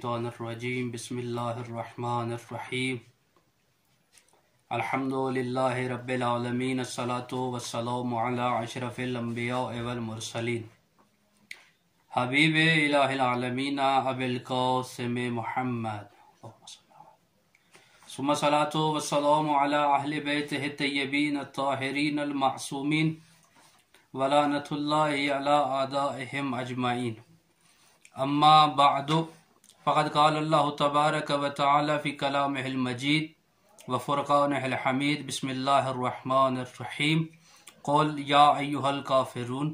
मिनश्शैतानिर्रजीम बिस्मिल्लाहिर्रहमानिर्रहीम अल्हम्दुलिल्लाहि रब्बिल आलमीन अस्सलातु वस्सलामु अला अशरफिल अंबिया वल मुरसलीन हबीबे इलाहिल आलमीन अबिल कासिम मुहम्मद सुम्मा सलातु वस्सलामु अला अहलि बैतिहि तय्यबीन अत्ताहिरीन अल मासूमीन वलानतुल्लाहि अला आदाइहिम अजमाइन अम्मा बअदु फ़क़द क़ाल अल्लाहु तबारक व तआला फ़ी कलामिहिल मजीद व फ़ुरक़ानिहिल हमीद बिस्मिल्लाहिर रहमानिर रहीम क़ुल या अय्युहल काफ़िरून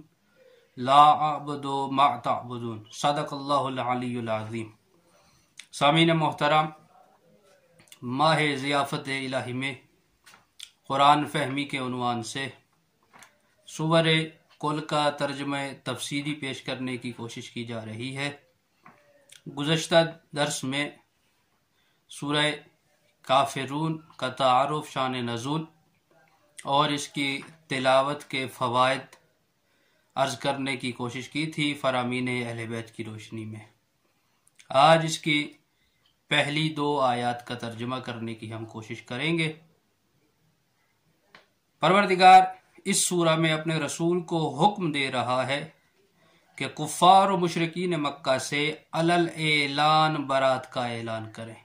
ला अअबुदु मा तअबुदून सदक़ल्लाहुल अलीयुल अज़ीम। सामीन मोहतरम, माह ज़ियाफ़त इलाही में कुरान फ़हमी के उन्वान से सूरह कुल का तर्जुमा तफसीरी पेश करने की कोशिश की जा रही है। गुज़श्ता दर्स में सूरह काफ़िरून का तारुफ, शान नज़ूल और इसकी तिलावत के फ़वाइद अर्ज़ करने की कोशिश की थी फ़रामीन अहले बैत की रोशनी में। आज इसकी पहली दो आयात का तर्जुमा करने की हम कोशिश करेंगे। परवरदिगार इस सूरा में अपने रसूल को हुक्म दे रहा है कि कुफ़ार और मुशरिकीन मक्का से अलल ऐलान बरात का ऐलान करें,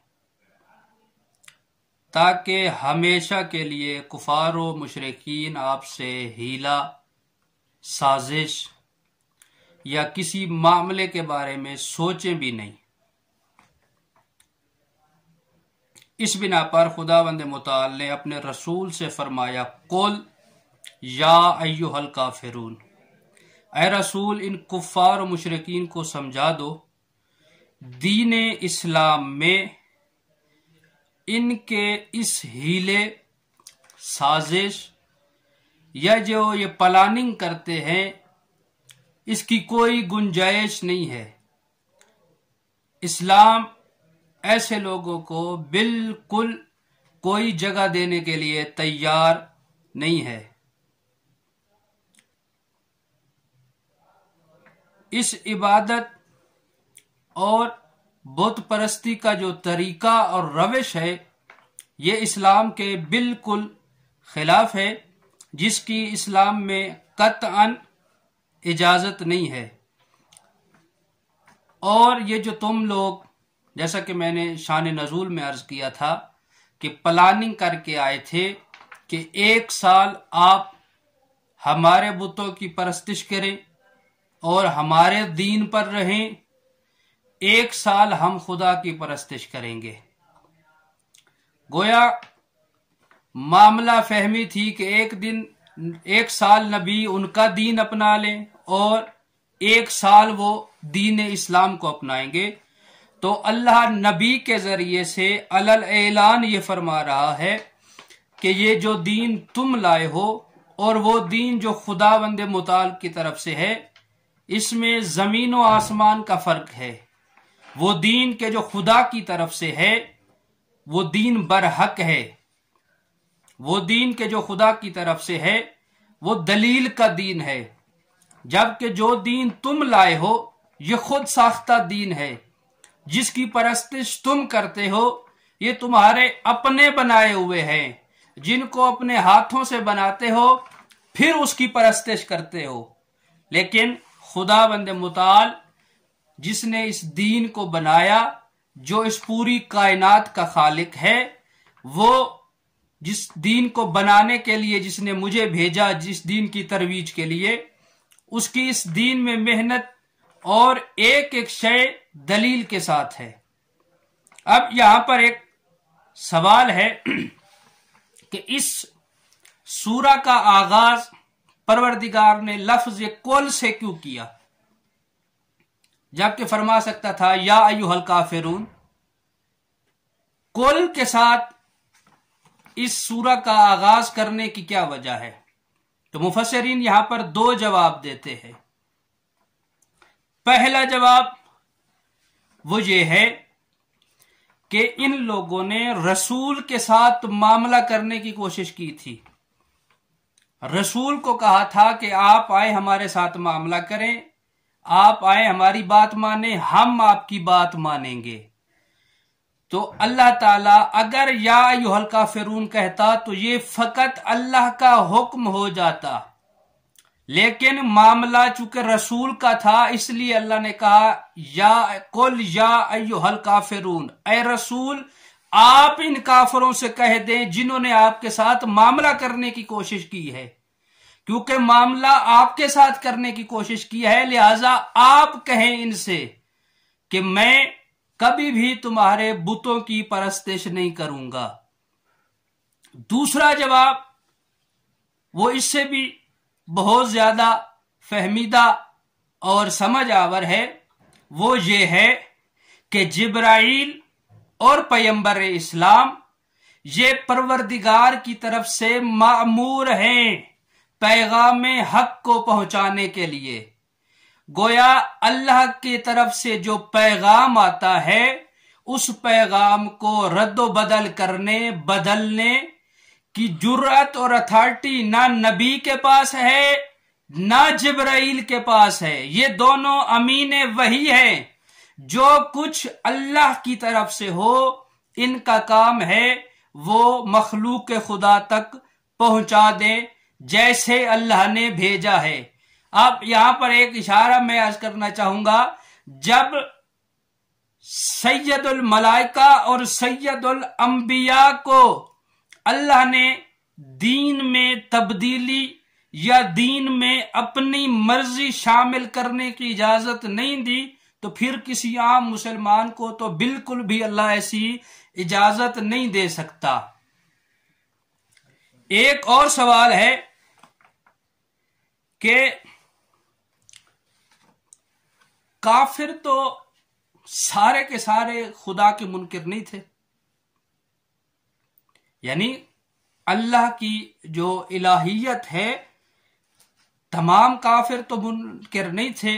ताकि हमेशा के लिए कुफ़ार और मुशरिकीन आपसे हीला, साजिश या किसी मामले के बारे में सोचें भी नहीं। इस बिना पर खुदावंद मुताल ने अपने रसूल से फरमाया, कुल या अय्युहल काफिरून, ऐ रसूल इन कुफ़ार और मुशरिकीन को समझा दो, दीन इस्लाम में इनके इस हीले, साजिश या जो ये प्लानिंग करते हैं, इसकी कोई गुंजाइश नहीं है। इस्लाम ऐसे लोगों को बिल्कुल कोई जगह देने के लिए तैयार नहीं है। इस इबादत और बुत परस्ती का जो तरीका और रविश है, ये इस्लाम के बिल्कुल खिलाफ है, जिसकी इस्लाम में कतअन इजाजत नहीं है। और ये जो तुम लोग, जैसा कि मैंने शान नज़ूल में अर्ज किया था कि प्लानिंग करके आए थे कि एक साल आप हमारे बुतों की परस्तिश करें और हमारे दीन पर रहें, एक साल हम खुदा की परस्तिश करेंगे। गोया मामला फहमी थी कि एक साल नबी उनका दीन अपना लें और एक साल वो दीन इस्लाम को अपनाएंगे। तो अल्लाह नबी के जरिए से अलल ऐलान ये फरमा रहा है कि ये जो दीन तुम लाए हो और वो दीन जो खुदावंद मुताल की तरफ से है, इसमें जमीन और आसमान का फर्क है। वो दीन के जो खुदा की तरफ से है वो दीन बरहक है, वो दीन के जो खुदा की तरफ से है वो दलील का दीन है। जबकि जो दीन तुम लाए हो ये खुद साख्ता दीन है, जिसकी परस्तिश तुम करते हो ये तुम्हारे अपने बनाए हुए हैं, जिनको अपने हाथों से बनाते हो फिर उसकी परस्तिश करते हो। लेकिन खुदावंद मुताल जिसने इस दीन को बनाया, जो इस पूरी कायनात का खालिक है, वो जिस दीन को बनाने के लिए जिसने मुझे भेजा, जिस दीन की तरवीज के लिए, उसकी इस दीन में मेहनत और एक एक शय दलील के साथ है। अब यहां पर एक सवाल है कि इस सूरा का आगाज परवरदिगार ने लफ्ज कुल से क्यों किया, जबकि फरमा सकता था या अय्युहल काफिरून। कुल के साथ इस सूरा का आगाज करने की क्या वजह है? तो मुफस्सिरीन यहां पर दो जवाब देते हैं। पहला जवाब वो ये है कि इन लोगों ने रसूल के साथ मामला करने की कोशिश की थी। रसूल को कहा था कि आप आए हमारे साथ मामला करें, आप आए हमारी बात माने, हम आपकी बात मानेंगे। तो अल्लाह ताला अगर या अय्युहल काफिरून कहता तो ये फकत अल्लाह का हुक्म हो जाता, लेकिन मामला चूंकि रसूल का था इसलिए अल्लाह ने कहा या कुल या अय्युहल काफिरून, ऐ रसूल आप इन काफिरों से कह दें जिन्होंने आपके साथ मामला करने की कोशिश की है, क्योंकि मामला आपके साथ करने की कोशिश की है, लिहाजा आप कहें इनसे कि मैं कभी भी तुम्हारे बुतों की परस्तिश नहीं करूंगा। दूसरा जवाब वो इससे भी बहुत ज्यादा फहमीदा और समझ आवर है, वो ये है कि जिब्राइल और पैगंबर इस्लाम ये परवरदिगार की तरफ से मामूर हैं पैगाम हक को पहुंचाने के लिए। गोया अल्लाह की तरफ से जो पैगाम आता है उस पैगाम को रद्दो बदल करने बदलने की जुर्रत और अथॉरिटी ना नबी के पास है ना जिब्राइल के पास है। ये दोनों अमीन वही है, जो कुछ अल्लाह की तरफ से हो इनका काम है वो मखलूक खुदा तक पहुंचा दे जैसे अल्लाह ने भेजा है। अब यहां पर एक इशारा मैं अर्ज करना चाहूंगा, जब सैयदुल मलाइका और सैयदुल अंबिया को अल्लाह ने दीन में तब्दीली या दीन में अपनी मर्जी शामिल करने की इजाजत नहीं दी, तो फिर किसी आम मुसलमान को तो बिल्कुल भी अल्लाह ऐसी इजाजत नहीं दे सकता। एक और सवाल है कि काफिर तो सारे के सारे खुदा के मुनकिर नहीं थे, यानी अल्लाह की जो इलाहियत है तमाम काफिर तो मुनकिर नहीं थे,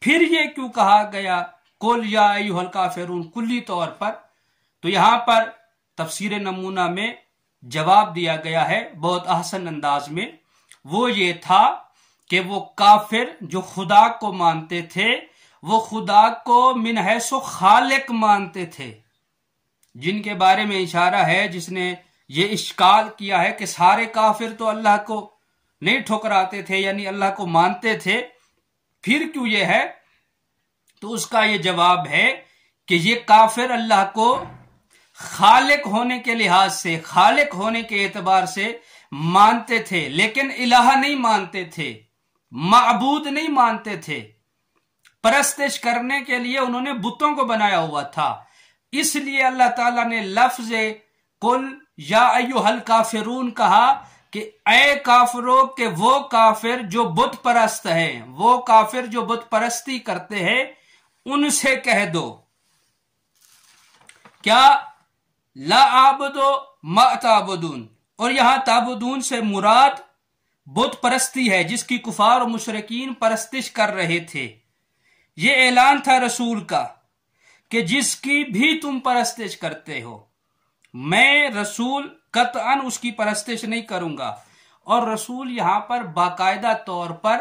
फिर ये क्यों कहा गया कुल या अय्युहल काफिरून कुल्ली तौर पर? तो यहां पर तफसीर नमूना में जवाब दिया गया है बहुत आसान अंदाज में। वो ये था कि वो काफिर जो खुदा को मानते थे वो खुदा को मिन हैसो खालिक मानते थे, जिनके बारे में इशारा है जिसने ये इश्काल किया है कि सारे काफिर तो अल्लाह को नहीं ठुकराते थे यानी अल्लाह को मानते थे, फिर क्यों ये है? तो उसका ये जवाब है कि ये काफिर अल्लाह को खालिक होने के लिहाज से, खालिक होने के एतबार से मानते थे, लेकिन इलाहा नहीं मानते थे, माबूद नहीं मानते थे। परस्तिश करने के लिए उन्होंने बुतों को बनाया हुआ था। इसलिए अल्लाह ताला ने लफ्ज कुल या अय्युहल काफिरून कहा कि ऐ काफिरों के वो काफिर जो बुत परस्त हैं, वो काफिर जो बुत परस्ती करते हैं, उनसे कह दो क्या ला आबुदो मा ताबुदून, और यहां ताबुदून से मुराद बुत परस्ती है जिसकी कुफार और मुशरिकीन परस्तिश कर रहे थे। ये ऐलान था रसूल का कि जिसकी भी तुम परस्तिश करते हो मैं रसूल कतअन उसकी परस्तिश नहीं करूंगा। और रसूल यहां पर बाकायदा तौर पर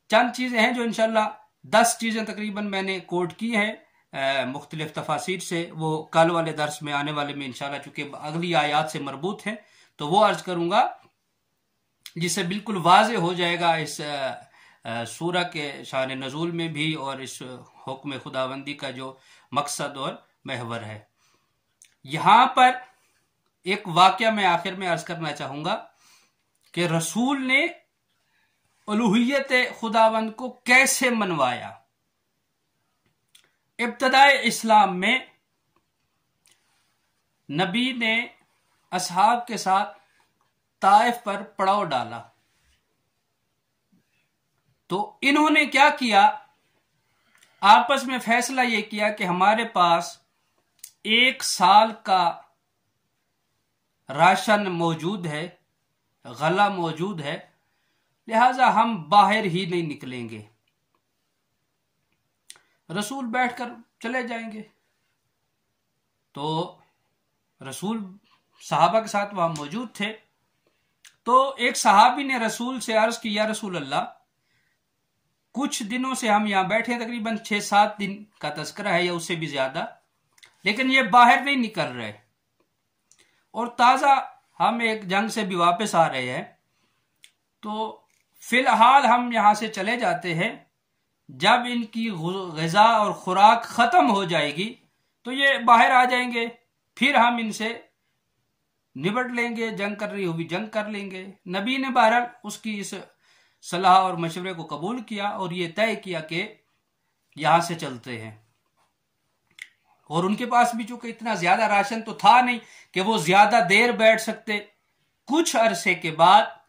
चंद चीजें हैं जो इंशाल्लाह 10 चीजें तकरीबन मैंने कोट की हैं मुख्तलिफ तफासिर से, वो कल वाले दर्स में आने वाले में इंशाल्लाह चूंकि अगली आयात से मरबूत है तो वो अर्ज करूंगा जिससे बिल्कुल वाज़े हो जाएगा इस सूरह के शान नजूल में भी और इस हुक्म खुदाबंदी का जो मकसद और महवर है। यहां पर एक वाकया मैं आखिर में अर्ज करना चाहूंगा कि रसूल ने उलूहियत खुदाबंद को कैसे मनवाया। इब्तदाए इस्लाम में नबी ने असहाब के साथ ताइफ पर पड़ाव डाला, तो इन्होंने क्या किया, आपस में फैसला यह किया कि हमारे पास 1 साल का राशन मौजूद है, गला मौजूद है, लिहाजा हम बाहर ही नहीं निकलेंगे, रसूल बैठकर चले जाएंगे। तो रसूल सहाबा के साथ वहां मौजूद थे, तो एक सहाबी ने रसूल से अर्ज की, या रसूल अल्लाह कुछ दिनों से हम यहां बैठे, तकरीबन 6-7 दिन का तस्करा है या उससे भी ज्यादा, लेकिन ये बाहर नहीं निकल रहे। और ताज़ा हम एक जंग से भी वापस आ रहे हैं, तो फिलहाल हम यहां से चले जाते हैं। जब इनकी ग़िज़ा और खुराक ख़त्म हो जाएगी तो ये बाहर आ जाएंगे, फिर हम इनसे निबट लेंगे, जंग कर रही होगी जंग कर लेंगे। नबी ने बहरहाल उसकी इस सलाह और मशवरे को कबूल किया और ये तय किया कि यहां से चलते हैं। और उनके पास भी चूंकि इतना ज्यादा राशन तो था नहीं कि वो ज्यादा देर बैठ सकते। कुछ अरसे के बाद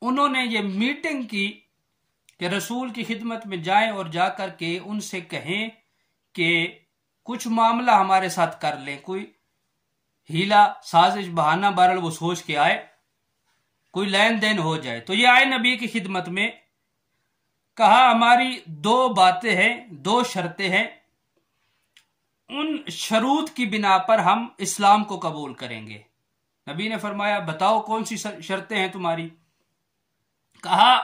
उन्होंने ये मीटिंग की कि रसूल की खिदमत में जाएं और जाकर के उनसे कहें कि कुछ मामला हमारे साथ कर लें, कोई हीला साजिश बहाना बहरहाल वो सोच के आए, कोई लेन देन हो जाए। तो ये आए नबी की खिदमत में, कहा हमारी दो बातें हैं, दो शर्तें हैं, उन शरूत की बिना पर हम इस्लाम को कबूल करेंगे। नबी ने फरमाया बताओ कौन सी शर्तें हैं तुम्हारी। कहा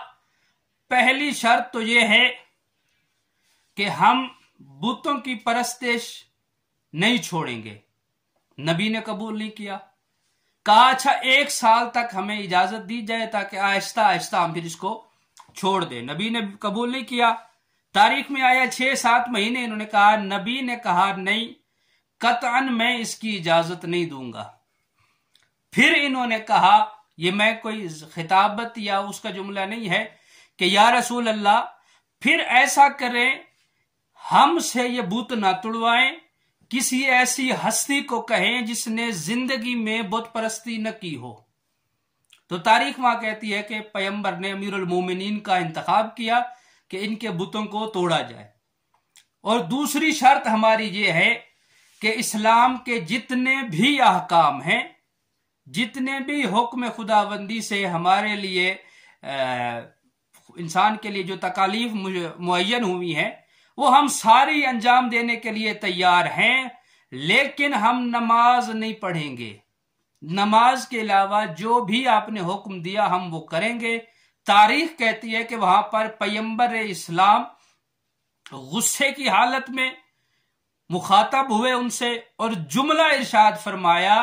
पहली शर्त तो यह है कि हम बुतों की परस्तिश नहीं छोड़ेंगे। नबी ने कबूल नहीं किया। कहा अच्छा 1 साल तक हमें इजाजत दी जाए ताकि आहिस्ता आहिस्ता हम फिर इसको छोड़ दें। नबी ने कबूल नहीं किया। तारीख में आया 6-7 महीने, इन्होंने कहा, नबी ने कहा नहीं, कतअन मैं इसकी इजाजत नहीं दूंगा। फिर इन्होंने कहा, ये मैं कोई खिताबत या उसका जुमला नहीं है, कि या रसूल अल्लाह फिर ऐसा करें हमसे ये बुत ना तुड़वाएं, किसी ऐसी हस्ती को कहें जिसने जिंदगी में बुत परस्ती न की हो। तो तारीख वहां कहती है कि पैगंबर ने अमीरुल मोमिनीन का इंतखाब किया कि इनके बुतों को तोड़ा जाए। और दूसरी शर्त हमारी ये है कि इस्लाम के जितने भी अहकाम हैं, जितने भी हुक्म खुदाबंदी से हमारे लिए इंसान के लिए जो तकालीफ मुअय्यन हुई हैं, वो हम सारी अंजाम देने के लिए तैयार हैं, लेकिन हम नमाज नहीं पढ़ेंगे। नमाज के अलावा जो भी आपने हुक्म दिया हम वो करेंगे। तारीख कहती है कि वहां पर पैगंबर इस्लाम गुस्से की हालत में मुखातब हुए उनसे और जुमला इरशाद फरमाया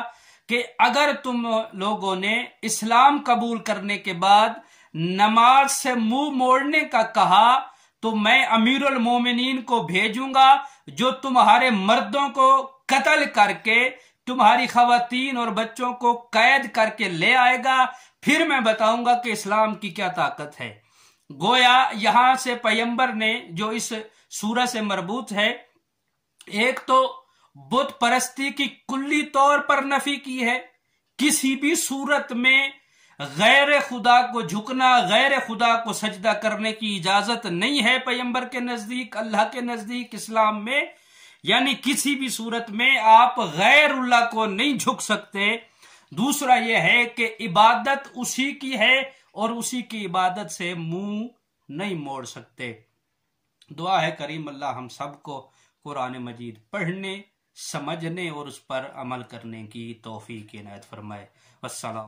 कि अगर तुम लोगों ने इस्लाम कबूल करने के बाद नमाज से मुंह मोड़ने का कहा तो मैं अमीरुल मोमिनीन को भेजूंगा जो तुम्हारे मर्दों को कत्ल करके तुम्हारी खवातीन और बच्चों को कैद करके ले आएगा। फिर मैं बताऊंगा कि इस्लाम की क्या ताकत है। गोया यहां से पैगंबर ने जो इस सूरह से मरबूत है, एक तो बुत परस्ती की कुल्ली तौर पर नफी की है। किसी भी सूरत में गैर खुदा को झुकना, गैर खुदा को सजदा करने की इजाजत नहीं है पैगंबर के नजदीक, अल्लाह के नजदीक, इस्लाम में। यानी किसी भी सूरत में आप गैरुल्लाह को नहीं झुक सकते। दूसरा यह है कि इबादत उसी की है और उसी की इबादत से मुंह नहीं मोड़ सकते। दुआ है करीम अल्लाह हम सबको कुरान मजीद पढ़ने, समझने और उस पर अमल करने की तौफीक इनायत फरमाए। वस्सलाम।